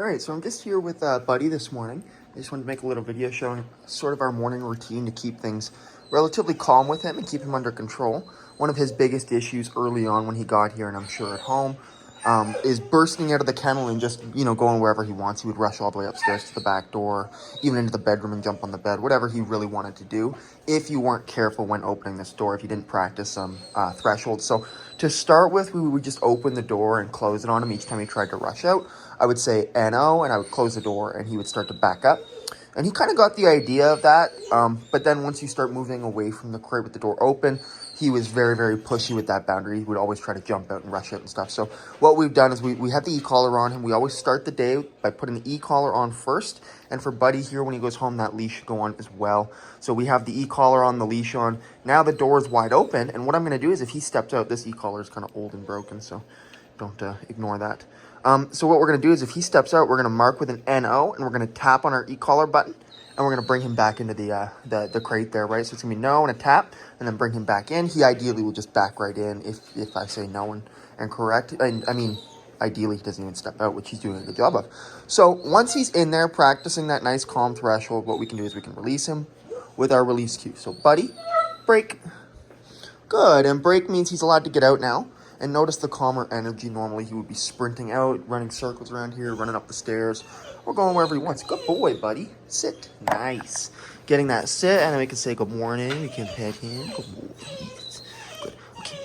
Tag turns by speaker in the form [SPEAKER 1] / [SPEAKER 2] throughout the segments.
[SPEAKER 1] All right, so I'm just here with Buddy this morning. I just wanted to make a little video showing sort of our morning routine to keep things relatively calm with him and keep him under control. One of his biggest issues early on when he got here, and I'm sure at home, is bursting out of the kennel and just, going wherever he wants. He would rush all the way upstairs to the back door, even into the bedroom and jump on the bed, whatever he really wanted to do, if you weren't careful when opening this door, if you didn't practice some thresholds. So to start with, we would just open the door and close it on him each time he tried to rush out. I would say NO, and I would close the door, and he would start to back up. And he kind of got the idea of that, but then once you start moving away from the crate with the door open, he was very, very pushy with that boundary. He would always try to jump out and rush out and stuff. So what we've done is we have the e-collar on him. We always start the day by putting the e-collar on first. And for Buddy here, when he goes home, that leash should go on as well. So we have the e-collar on, the leash on. Now the door is wide open. And what I'm going to do is if he steps out, this e-collar is kind of old and broken, so don't ignore that. So what we're going to do is if he steps out, we're going to mark with an NO, and we're going to tap on our e-collar button, and we're going to bring him back into the crate there, right? So it's going to be no and a tap, and then bring him back in. He ideally will just back right in if I say no and correct. And I mean, ideally he doesn't even step out, which he's doing a good job of. So once he's in there practicing that nice calm threshold, what we can do is we can release him with our release cue. So Buddy, break. Good, and break means he's allowed to get out now. And notice the calmer energy. Normally he would be sprinting out, running circles around here, running up the stairs, or going wherever he wants. Good boy, Buddy. Sit. Nice. Getting that sit, and then we can say good morning. We can pet him. Good boy. Good. Okay.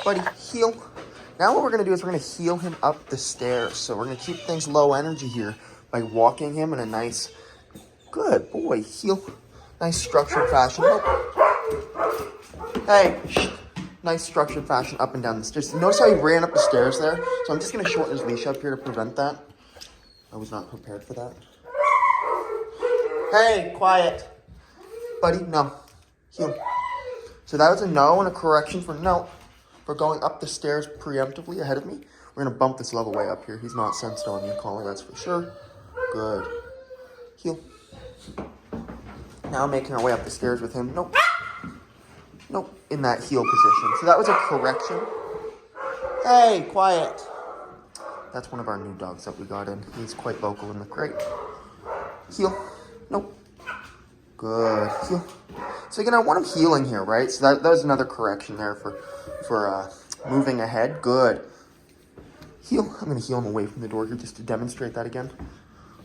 [SPEAKER 1] Buddy, heel. Now what we're going to do is we're going to heel him up the stairs. So we're going to keep things low energy here by walking him in a nice, good boy, heel. Nice structured fashion. Hey, shh. Nice structured fashion up and down the stairs. Notice how he ran up the stairs there? So I'm just going to shorten his leash up here to prevent that. I was not prepared for that. Hey, quiet. Buddy, no. Heel. So that was a no and a correction for no. For going up the stairs preemptively ahead of me. We're going to bump this level way up here. He's not sensed on the collar, that's for sure. Good. Heel. Now making our way up the stairs with him. Nope. Nope, in that heel position. So that was a correction. Hey, quiet. That's one of our new dogs that we got in. He's quite vocal in the crate. Heel. Nope. Good. Heel. So again, I want him heeling here, right? So that was another correction there for moving ahead. Good. Heel. I'm going to heel him away from the door here just to demonstrate that again.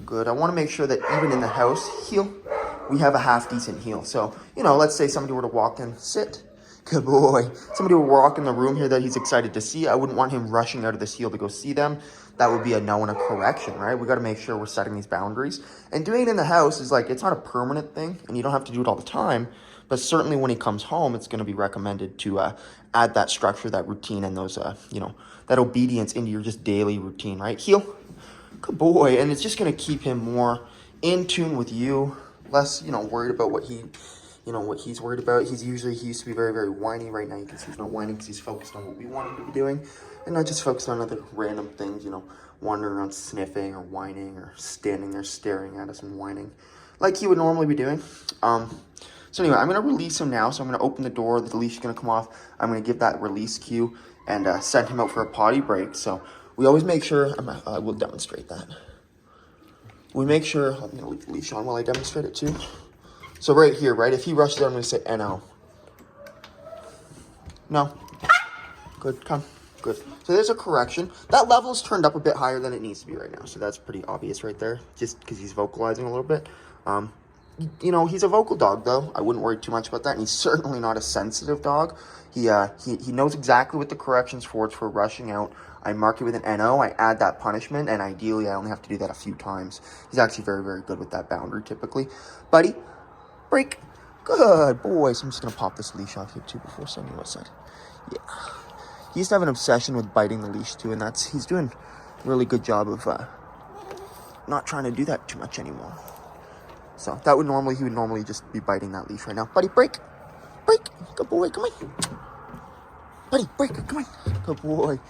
[SPEAKER 1] Good. I want to make sure that even in the house, heel, we have a half decent heel. So, let's say somebody were to walk in, sit. Good boy. Somebody would walk in the room here that he's excited to see. I wouldn't want him rushing out of this heel to go see them. That would be a no and a correction, right? We got to make sure we're setting these boundaries. And doing it in the house is it's not a permanent thing, and you don't have to do it all the time. But certainly when he comes home, it's going to be recommended to add that structure, that routine, and those, that obedience into your just daily routine, right? Heel. Good boy. And it's just going to keep him more in tune with you. Less, worried about what he's worried about. He used to be very, very whiny. Right now you can see he's not whining because he's focused on what we want him to be doing and not just focused on other random things, wandering around sniffing or whining or standing there staring at us and whining like he would normally be doing. So anyway, I'm going to release him now. So I'm going to open the door. The leash is going to come off. I'm going to give that release cue and send him out for a potty break. So we always make sure, I will demonstrate that. We make sure, I'm going to leave the leash on while I demonstrate it too. So right here, right, if he rushes out, I'm going to say NO. No. Good, come. Good. So there's a correction. That level is turned up a bit higher than it needs to be right now. So that's pretty obvious right there, just because he's vocalizing a little bit. He's a vocal dog, though. I wouldn't worry too much about that. And he's certainly not a sensitive dog. He knows exactly what the corrections for rushing out. I mark it with an NO, I add that punishment, and ideally I only have to do that a few times. He's actually very, very good with that boundary typically. Buddy, break. Good boy. So I'm just going to pop this leash off here too before sending you outside. Yeah. He used to have an obsession with biting the leash too, and he's doing a really good job of not trying to do that too much anymore. So he would normally just be biting that leash right now. Buddy, break. Break. Good boy. Come on. Buddy, break. Come on. Good boy.